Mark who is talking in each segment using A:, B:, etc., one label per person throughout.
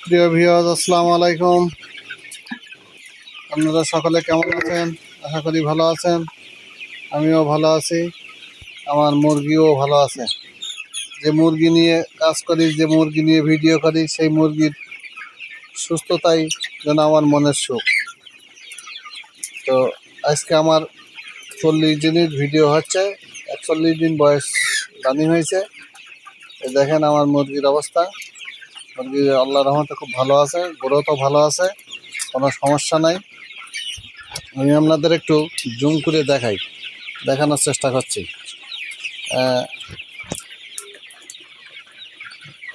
A: প্রিয় ভিউয়ার্স, আসসালামু আলাইকুম। আপনারা সকলে কেমন আছেন? আশা করি ভালো আছেন। আমিও ভালো আছি, আমার মুরগিও ভালো আছে। যে মুরগি নিয়ে কাজ করি, যে মুরগি নিয়ে ভিডিও করি, সেই মুরগির সুস্থতাই যেন আমার মনের সুখ। তো আজকে আমার 40 দিনের ভিডিও হচ্ছে। 41 দিন বয়স রানিং হয়েছে। দেখেন আমার মুরগির অবস্থা। মুরগি আল্লাহর রহমতে খুব ভালো আছে, গ্রোথও ভালো আছে, কোনো সমস্যা নাই। আমি আপনাদের একটু জুম করে দেখানোর চেষ্টা করছি।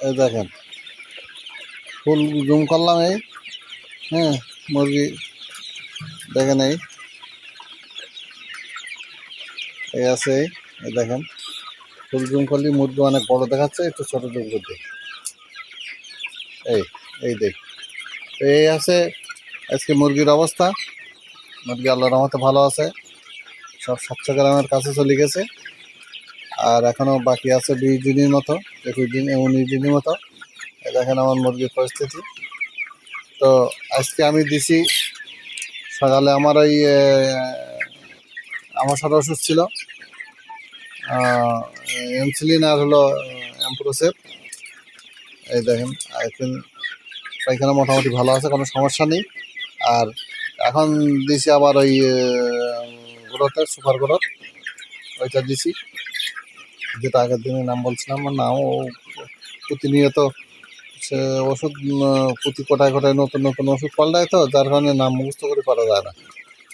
A: এই দেখেন, ফুল জুম করলাম। হ্যাঁ, মুরগি দেখেন, এই আছে। এই দেখেন, ফুল জুম করলে মুরগি অনেক বড় দেখাচ্ছে, একটু ছোট জুম করতে। এই এই দেখ, এই আছে আজকে মুরগির অবস্থা। মুরগি আল্লাহর রহমতে ভালো আছে, সব 700 গ্রামের কাছে চলে গেছে। আর এখনো বাকি আছে 20 দিনের মতো, 19 দিনের মতো। দেখেন আমার মুরগির পরিস্থিতি। তো আজকে আমি দিছি সকালে আমার ওই আমাশার ওষুধ ছিল, এমসিলিন আর হলো অ্যাম্প্রোসেপ। এই দেখেন, এখন পায়খানা মোটামুটি ভালো আছে, কোনো সমস্যা নেই। আর এখন দিছি আবার ওই গ্রোথের সুপার গ্রোথ, ওইটা দিছি, যেটা আগের দিনের নাম বলছিলাম। আমার নাম ও প্রতিনিয়ত সে ওষুধ প্রতি কোটায় কোটায় নতুন নতুন ওষুধ পাল্টায়, তো যার কারণে নাম মুখস্থ করে পারা যায় না।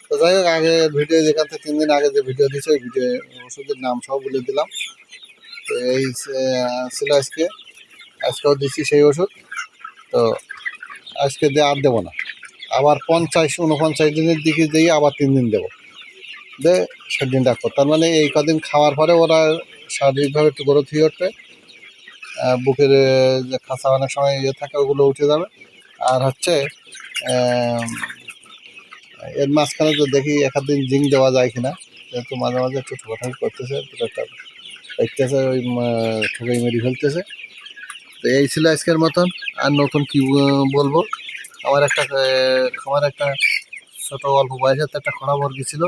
A: তো যাই হোক, আগে ভিডিও যেখান থেকে 3 দিন আগে যে ভিডিও দিয়েছে, ওই ভিডিও ওষুধের নাম সব বলে দিলাম। তো এই ছিল আজকেও দিচ্ছি সেই ওষুধ। তো আজকে দিয়ে আর দেবো না, আবার 50-49 দিনের দিকে দিয়ে আবার 3 দিন দেবো, দে 60 দিন রাখবো। তার মানে এই কদিন খাওয়ার পরে ওরা শারীরিকভাবে একটু গ্রোথ হয়ে উঠবে, বুকের যে খাঁচা অনেক সময় ইয়ে থাকে ওগুলো উঠে যাবে। আর হচ্ছে এর মাঝখানে তো দেখি এক দিন জিঙ্ক দেওয়া যায় কিনা, যেহেতু মাঝে মাঝে একটু ঠোকাঠাকি করতেছে, একটা দেখতেছে, ওই ঠোকাই মেরে ফেলতেছে। তো এই ছিল আজকের মতন। আর নতুন কি বলবো, আমার একটা ছোট অল্প বয়সের একটা খোড়া মুরগি ছিল।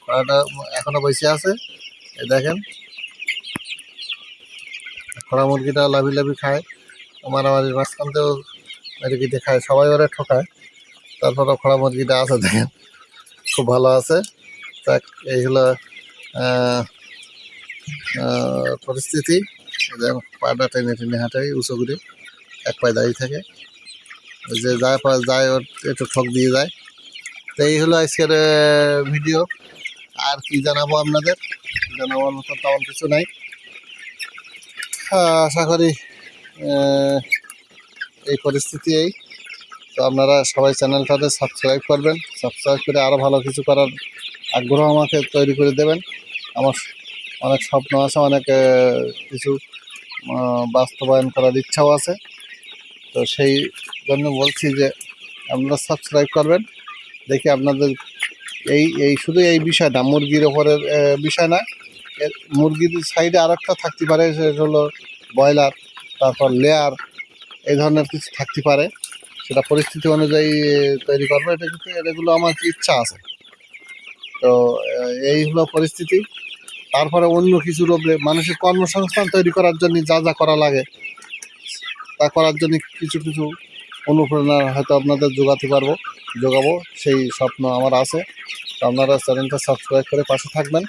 A: খোড়াটা এখনো বেঁচে আছে। এই দেখেন, খোড়া মুরগিটা লাভি লাভি খায়, মারামারির মাঝখানতেও মেরে কেটে খায়, সবাই ওরা ঠকায়, তারপরে খোড়া মুরগিটা আছে, দেখেন খুব ভালো আছে। তাক, এই হলো পরিস্থিতি। যেমন পাটা টেনে টেনে হাঁটাই উঁচু করে, এক পায়ে দাঁড়িয়ে থাকে, ওই যে যায় ওর একটু ঠক দিয়ে যায়। তো এই হলো আজকের ভিডিও। আর কি জানাবো আপনাদের, জানাবার মতো তেমন কিছু নাই। আশা করি এই পরিস্থিতি এই। তো আপনারা সবাই চ্যানেলটাতে সাবস্ক্রাইব করবেন, সাবস্ক্রাইব করে আরও ভালো কিছু করার আগ্রহ আমাকে তৈরি করে দেবেন। আমার অনেক স্বপ্ন আছে, অনেক কিছু বাস্তবায়ন করার ইচ্ছাও আছে। তো সেই জন্য বলছি যে আপনারা সাবস্ক্রাইব করবেন। দেখি আপনাদের এই শুধু এই বিষয়টা মুরগির ওপরের বিষয় না, মুরগির সাইডে আর একটা থাকতে পারে, সেটা হলো ব্রয়লার, তারপর লেয়ার, এই ধরনের কিছু থাকতে পারে। সেটা পরিস্থিতি অনুযায়ী তৈরি করবো, এগুলো আমার ইচ্ছা আছে। তো এই হলো পরিস্থিতি। তারপরে অন্য কিছুর উপরে মানুষের কর্মসংস্থান তৈরি করার জন্য যা যা করা লাগে, তা করার জন্য কিছু কিছু অনুপ্রেরণা হয়তো আপনাদের যোগাবো, সেই স্বপ্ন আমার আছে। তো আপনারা চ্যানেলটা সাবস্ক্রাইব করে পাশে থাকবেন।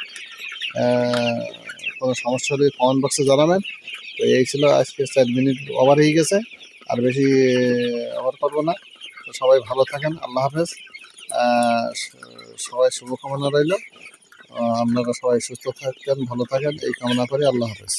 A: কোনো সমস্যা হলে কমেন্ট বক্সে জানাবেন। তো এই ছিল আজকে 4 মিনিট ওভার হয়ে গেছে, আর বেশি ওভার করবো না। তো সবাই ভালো থাকেন, আল্লাহ হাফেজ। সবাই শুভকামনা রইল। আপনারা সবাই সুস্থ থাকেন, ভালো থাকেন, এই কামনা করি। আল্লাহ হাফেজ।